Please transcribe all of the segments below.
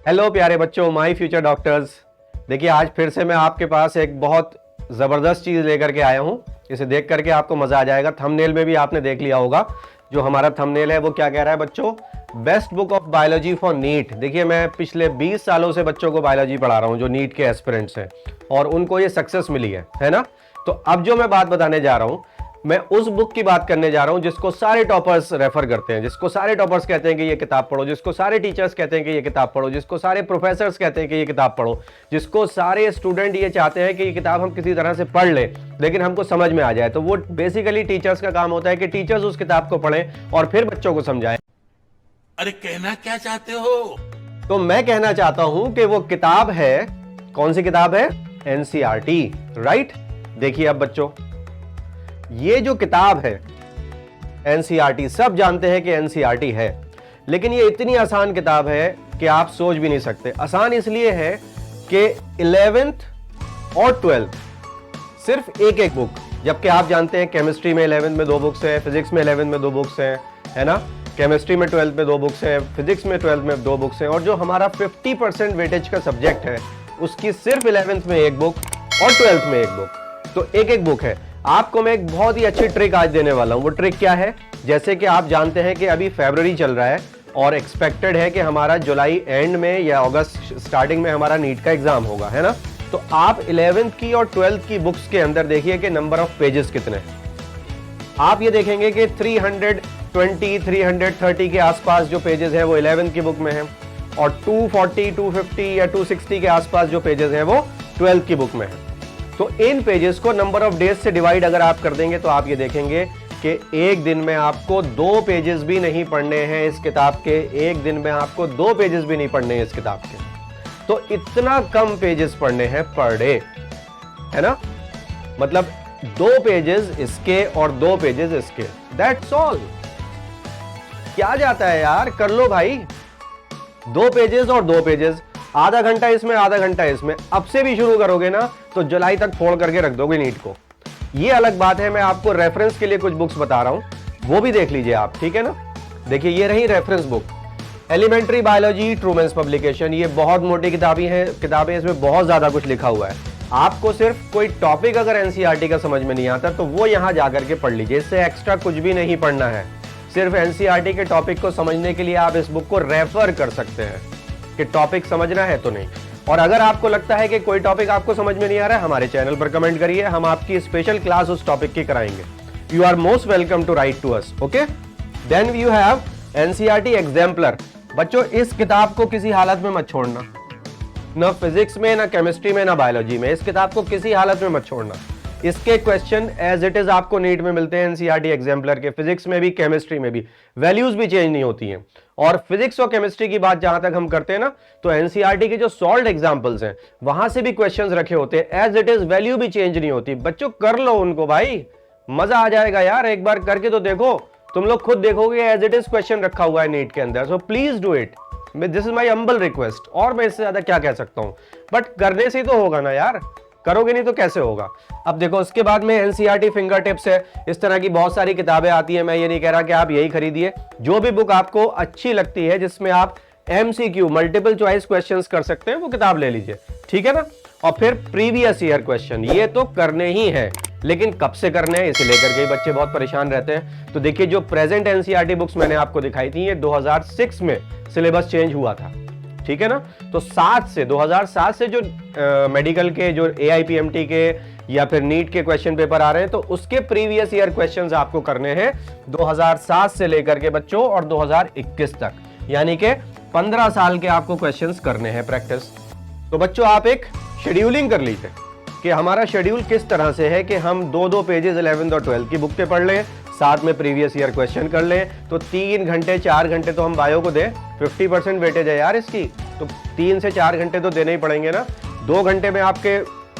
Hello प्यारे बच्चों, my future doctors. देखिए आज फिर से मैं आपके पास एक बहुत ज़बरदस्त चीज़ लेकर के आया हूँ। इसे देख करके आपको मज़ा आ जाएगा। थंबनेल में भी आपने देख लिया होगा, जो हमारा थंबनेल है वो क्या कह रहा है बच्चों, best book of biology for NEET. देखिए मैं पिछले 20 सालों से बच्चों को बायोलॉजी पढ़ा रहा हूँ जो नीट के एस्पिरेंट्स हैं और उनको ये सक्सेस मिली है ना। तो अब जो मैं बात बताने जा रहा हूँ, मैं उस बुक की बात करने जा रहा हूं जिसको सारे टॉपर्स रेफर करते हैं, जिसको सारे टॉपर्स कहते हैं कि ये किताब पढ़ो, जिसको सारे टीचर्स कहते हैं कि ये किताब पढ़ो, जिसको सारे प्रोफेसर्स कहते हैं कि ये किताब पढ़ो, जिसको सारे स्टूडेंट ये चाहते हैं कि ये किताब हम किसी तरह से पढ़ लें लेकिन हमको समझ में आ जाए। तो वो बेसिकली टीचर्स का काम होता है कि टीचर्स उस किताब को पढ़ें और फिर बच्चों को समझाएं। अरे कहना क्या चाहते हो? तो मैं कहना चाहता हूं कि वो किताब है, कौन सी किताब है? NCERT, right. देखिए अब बच्चों, ये जो किताब है एनसीईआरटी, सब जानते हैं कि एनसीईआरटी है, लेकिन ये इतनी आसान किताब है कि आप सोच भी नहीं सकते। आसान इसलिए है कि 11th और 12th सिर्फ एक एक बुक, जबकि आप जानते हैं केमिस्ट्री में 11th में 2 बुक्स हैं, फिजिक्स में 11th में 2 बुक्स हैं, है ना। केमिस्ट्री में 12th में 2 बुक्स हैं, फिजिक्स में 12th में 2 बुक्स हैं, और जो हमारा 50% वेटेज का सब्जेक्ट है उसकी सिर्फ 11th में 1 बुक और 12th में 1 बुक। तो एक एक बुक है। आपको मैं एक बहुत ही अच्छी ट्रिक आज देने वाला हूं। वो ट्रिक क्या है? जैसे कि आप जानते हैं कि अभी फरवरी चल रहा है और एक्सपेक्टेड है कि हमारा जुलाई एंड में या अगस्त स्टार्टिंग में हमारा नीट का एग्जाम होगा, है ना। तो आप 11th की और 12th की बुक्स के अंदर देखिए कि नंबर ऑफ पेजेस कितने हैं। आप ये देखेंगे कि 320 330 के आसपास जो पेजेस हैं वो 11th की बुक में है, और 240 250 या 260 के आसपास जो पेजेस हैं वो 12th की बुक में है। तो इन पेजेस को नंबर ऑफ डेज से डिवाइड अगर आप कर देंगे तो आप ये देखेंगे कि एक दिन में आपको 2 पेजेस भी नहीं पढ़ने हैं इस किताब के। एक दिन में आपको 2 पेजेस भी नहीं पढ़ने हैं इस किताब के। तो इतना कम पेजेस पढ़ने हैं पर डे, है ना। मतलब 2 पेजेस इसके और 2 पेजेस इसके, दैट्स ऑल। क्या जाता है यार, कर लो भाई। 2 पेजेस और 2 पेजेस, आधा घंटा इसमें आधा घंटा इसमें। अब से भी शुरू करोगे ना तो जुलाई तक फोड़ करके रख दोगे नीट को। ये अलग बात है। मैं आपको रेफरेंस के लिए कुछ बुक्स बता रहा हूं, वो भी देख लीजिए आप, ठीक है ना। देखिए ये रही reference book, elementary biology, Trueman's publication. ये बहुत मोटी किताबें, इसमें बहुत ज्यादा कुछ लिखा हुआ है। आपको सिर्फ कोई टॉपिक अगर एनसीईआरटी का समझ में नहीं आता तो वो यहां जाकर के पढ़ लीजिए। इससे एक्स्ट्रा कुछ भी नहीं पढ़ना है। सिर्फ एनसीईआरटी के टॉपिक को समझने के लिए आप इस बुक को रेफर कर सकते हैं कि टॉपिक समझना है तो नहीं। और अगर आपको लगता है कि कोई टॉपिक आपको समझ में नहीं आ रहा है, हमारे चैनल पर कमेंट करिए, हम आपकी स्पेशल क्लास उस टॉपिक की कराएंगे। You are most welcome to write to us, okay. Then you have NCERT exemplar. बच्चों इस किताब को किसी हालत में मत छोड़ना, ना फिजिक्स में, ना केमिस्ट्री में, ना बायोलॉजी में। इस किताब को किसी हालत में मत छोड़ना। इसके क्वेश्चन एज इट इज आपको नीट में मिलते हैं एनसीईआरटी एग्जाम्पलर के। फिजिक्स में भी, केमिस्ट्री में भी, वैल्यूज भी चेंज नहीं होती हैं। और फिजिक्स और केमिस्ट्री की बात जहां तक हम करते हैं ना, तो एनसीईआरटी के जो सॉल्व्ड एग्जांपल्स हैं वहां से भी क्वेश्चंस रखे होते हैं एज इट इज, वैल्यू भी चेंज नहीं होती। बच्चों कर लो उनको भाई, मजा आ जाएगा यार। एक बार करके तो देखो, तुम लोग खुद देखोगे एज इट इज क्वेश्चन रखा हुआ है नीट के अंदर। So please do it, this is my humble request. और मैं इससे ज्यादा क्या कह सकता हूं, बट करने से ही तो होगा ना यार, करोगे नहीं तो कैसे होगा। अब देखो उसके बाद में एनसीईआरटी फिंगर टिप्स है। इस तरह की बहुत सारी किताबें आती हैं। मैं ये नहीं कह रहा कि आप यही खरीदिए। जो भी बुक आपको अच्छी लगती है, जिसमें आप एमसीक्यू, मल्टीपल चॉइस क्वेश्चंस कर सकते हैं, वो किताब ले लीजिए, ठीक है ना। और फिर प्रीवियस ईयर क्वेश्चन, ये तो करने ही है, लेकिन कब से करने हैं इसे लेकर के बच्चे बहुत परेशान रहते हैं। तो देखिए जो प्रेजेंट एनसीईआरटी बुक्स मैंने आपको दिखाई थी, ये 2006 में सिलेबस चेंज हुआ था, ठीक है ना। तो 2007 से जो मेडिकल के, जो एआईपीएमटी के या फिर नीट के क्वेश्चन पेपर आ रहे हैं, तो उसके प्रीवियस ईयर क्वेश्चंस आपको करने हैं 2007 से लेकर के बच्चों और 2021 तक, यानी कि 15 साल के आपको क्वेश्चंस करने हैं प्रैक्टिस। तो बच्चों आप एक शेड्यूलिंग कर लीजिए कि हमारा शेड्यूल किस तरह से है कि हम 2-2 पेजेस 11th और 12th की बुक के पढ़ लें, साथ में प्रीवियस ईयर क्वेश्चन कर लें। तो 3 घंटे 4 घंटे तो हम बायो को दें, 50% वेटेज है यार इसकी, तो 3 से 4 घंटे तो देने ही पड़ेंगे ना। 2 घंटे में आपके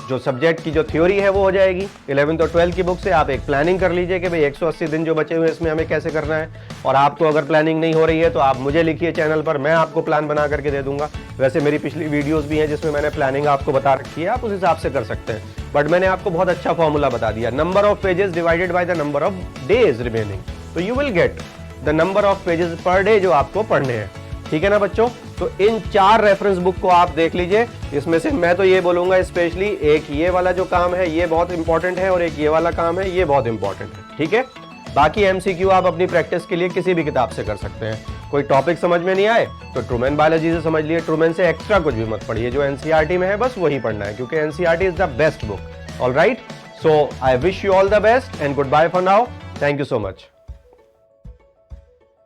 जो सब्जेक्ट की जो थ्योरी है वो हो जाएगी। 11th और 12th की बुक से आप एक प्लानिंग कर लीजिए कि भाई 180 दिन जो बचे हुए हैं इसमें हमें कैसे करना है। और आपको अगर प्लानिंग नहीं हो रही है तो आप मुझे लिखिए चैनल पर, मैं आपको प्लान बना करके दे दूंगा। वैसे मेरी पिछली वीडियोस भी हैं जिसमें मैंने प्लानिंग आपको बता रखी है, आप उस हिसाब से कर सकते हैं। बट मैंने आपको बहुत अच्छा फॉर्मूला बता दिया, number of pages divided by the number of days remaining, तो you will get the number of pages per day जो आपको पढ़ने हैं, ठीक है ना बच्चों। तो इन 4 रेफरेंस बुक को आप देख लीजिए। इसमें से मैं तो ये बोलूंगा स्पेशली एक ये वाला जो काम है ये बहुत इंपॉर्टेंट है और एक ये वाला काम है ये बहुत इंपॉर्टेंट है, ठीक है। बाकी एमसीक्यू आप अपनी प्रैक्टिस के लिए किसी भी किताब से कर सकते हैं। कोई टॉपिक समझ में नहीं आए तो ट्रूमैन बायोलॉजी से समझ लिए, ट्रूमैन से एक्स्ट्रा कुछ भी मत पढ़िए, जो एनसीईआरटी में है बस वही पढ़ना है, क्योंकि NCERT is the best book. Alright, so I wish you all the best and goodbye for now. Thank you so much.